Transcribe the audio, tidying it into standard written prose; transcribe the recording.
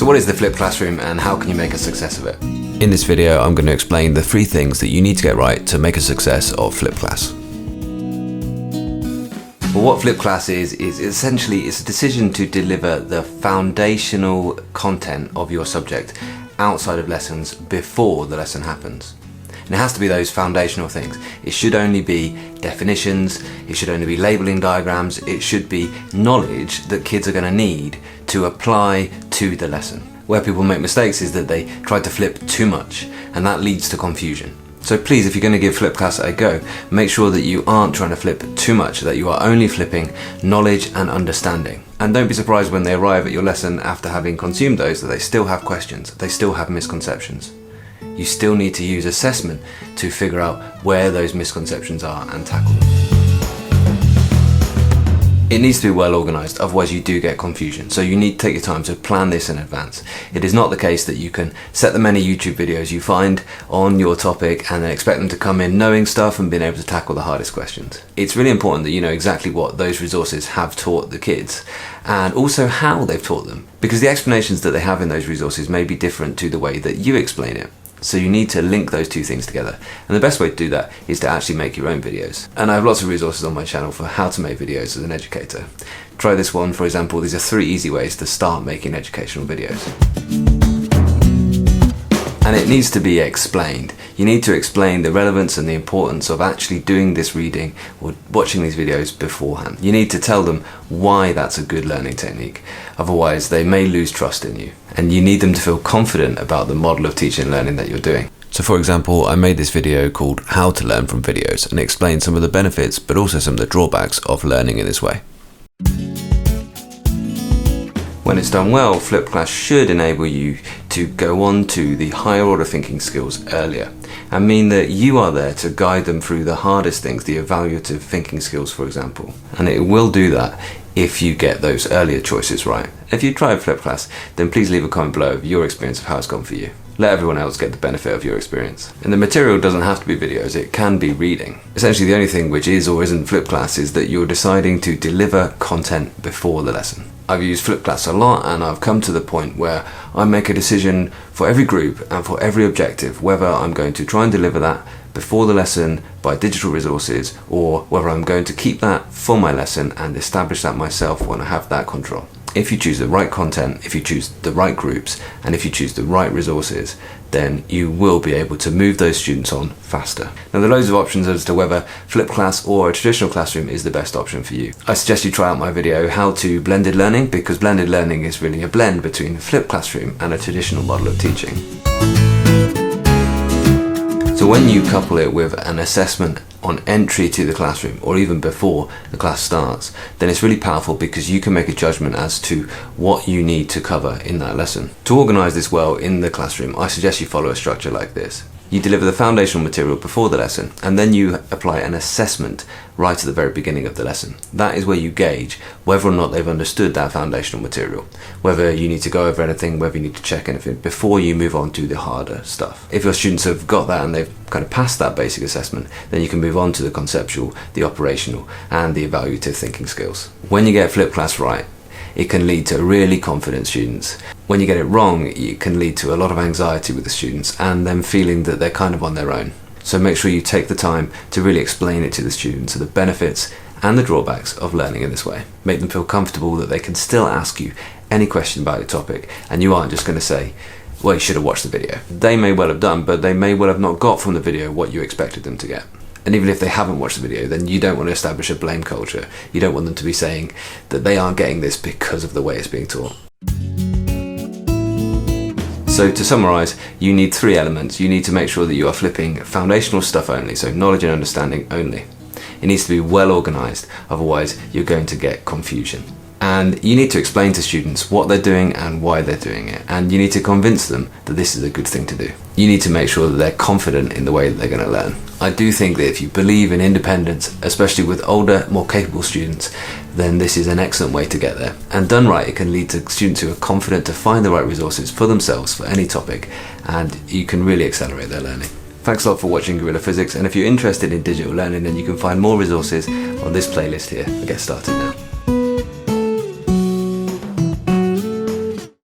So what is the flipped classroom and how can you make a success of it? In this video, I'm going to explain the 3 things that you need to get right to make a success of flipped class. Well, what flipped class is essentially it's a decision to deliver the foundational content of your subject outside of lessons before the lesson happens. And it has to be those foundational things. It should only be definitions, it should only be labeling diagrams, it should be knowledge that kids are going to need to apply to the lesson. Where people make mistakes is that they try to flip too much, and that leads to confusion. So please, if you're going to give flipped class a go, make sure that you aren't trying to flip too much, that you are only flipping knowledge and understanding. And don't be surprised when they arrive at your lesson after having consumed those that they still have questions, they still have misconceptions. You still need to use assessment to figure out where those misconceptions are and tackle them. It needs to be well organised, otherwise you do get confusion. So you need to take your time to plan this in advance. It is not the case that you can set the many YouTube videos you find on your topic and then expect them to come in knowing stuff and being able to tackle the hardest questions. It's really important that you know exactly what those resources have taught the kids and also how they've taught them, because the explanations that they have in those resources may be different to the way that you explain it. So you need to link those 2 things together. And the best way to do that is to actually make your own videos. And I have lots of resources on my channel for how to make videos as an educator. Try this one, for example. These are 3 easy ways to start making educational videos. And it needs to be explained. You need to explain the relevance and the importance of actually doing this reading or watching these videos beforehand. You need to tell them why that's a good learning technique. Otherwise, they may lose trust in you. And you need them to feel confident about the model of teaching and learning that you're doing. So for example, I made this video called How to Learn from Videos and explained some of the benefits, but also some of the drawbacks of learning in this way. When it's done well, flipped class should enable you to go on to the higher order thinking skills earlier and mean that you are there to guide them through the hardest things, the evaluative thinking skills, for example. And it will do that if you get those earlier choices right. If you try flipped class, then please leave a comment below of your experience of how it's gone for you. Let everyone else get the benefit of your experience. And the material doesn't have to be videos, it can be reading. Essentially the only thing which is or isn't flipped class is that you're deciding to deliver content before the lesson. I've used flipped class a lot and I've come to the point where I make a decision for every group and for every objective whether I'm going to try and deliver that before the lesson by digital resources or whether I'm going to keep that for my lesson and establish that myself when I have that control. If you choose the right content, if you choose the right groups, and if you choose the right resources, then you will be able to move those students on faster. Now there are loads of options as to whether flipped class or a traditional classroom is the best option for you. I suggest you try out my video, How to Blended Learning, because blended learning is really a blend between a flipped classroom and a traditional model of teaching. So when you couple it with an assessment on entry to the classroom or even before the class starts, then it's really powerful because you can make a judgment as to what you need to cover in that lesson. To organise this well in the classroom, I suggest you follow a structure like this. You deliver the foundational material before the lesson and then you apply an assessment right at the very beginning of the lesson. That is where you gauge whether or not they've understood that foundational material, whether you need to go over anything, whether you need to check anything before you move on to the harder stuff. If your students have got that and they've kind of passed that basic assessment, then you can move on to the conceptual, the operational and the evaluative thinking skills. When you get flipped class right, it can lead to really confident students. When you get it wrong, it can lead to a lot of anxiety with the students and them feeling that they're kind of on their own. So make sure you take the time to really explain it to the students, the benefits and the drawbacks of learning in this way. Make them feel comfortable that they can still ask you any question about your topic and you aren't just going to say, well, you should have watched the video. They may well have done, but they may well have not got from the video what you expected them to get. And even if they haven't watched the video, then you don't want to establish a blame culture. You don't want them to be saying that they aren't getting this because of the way it's being taught. So to summarise, you need 3 elements. You need to make sure that you are flipping foundational stuff only, so knowledge and understanding only. It needs to be well organised, otherwise you're going to get confusion. And you need to explain to students what they're doing and why they're doing it. And you need to convince them that this is a good thing to do. You need to make sure that they're confident in the way that they're going to learn. I do think that if you believe in independence, especially with older, more capable students, then this is an excellent way to get there. And done right, it can lead to students who are confident to find the right resources for themselves for any topic, and you can really accelerate their learning. Thanks a lot for watching Gorilla Physics, and if you're interested in digital learning, then you can find more resources on this playlist here. Get started now.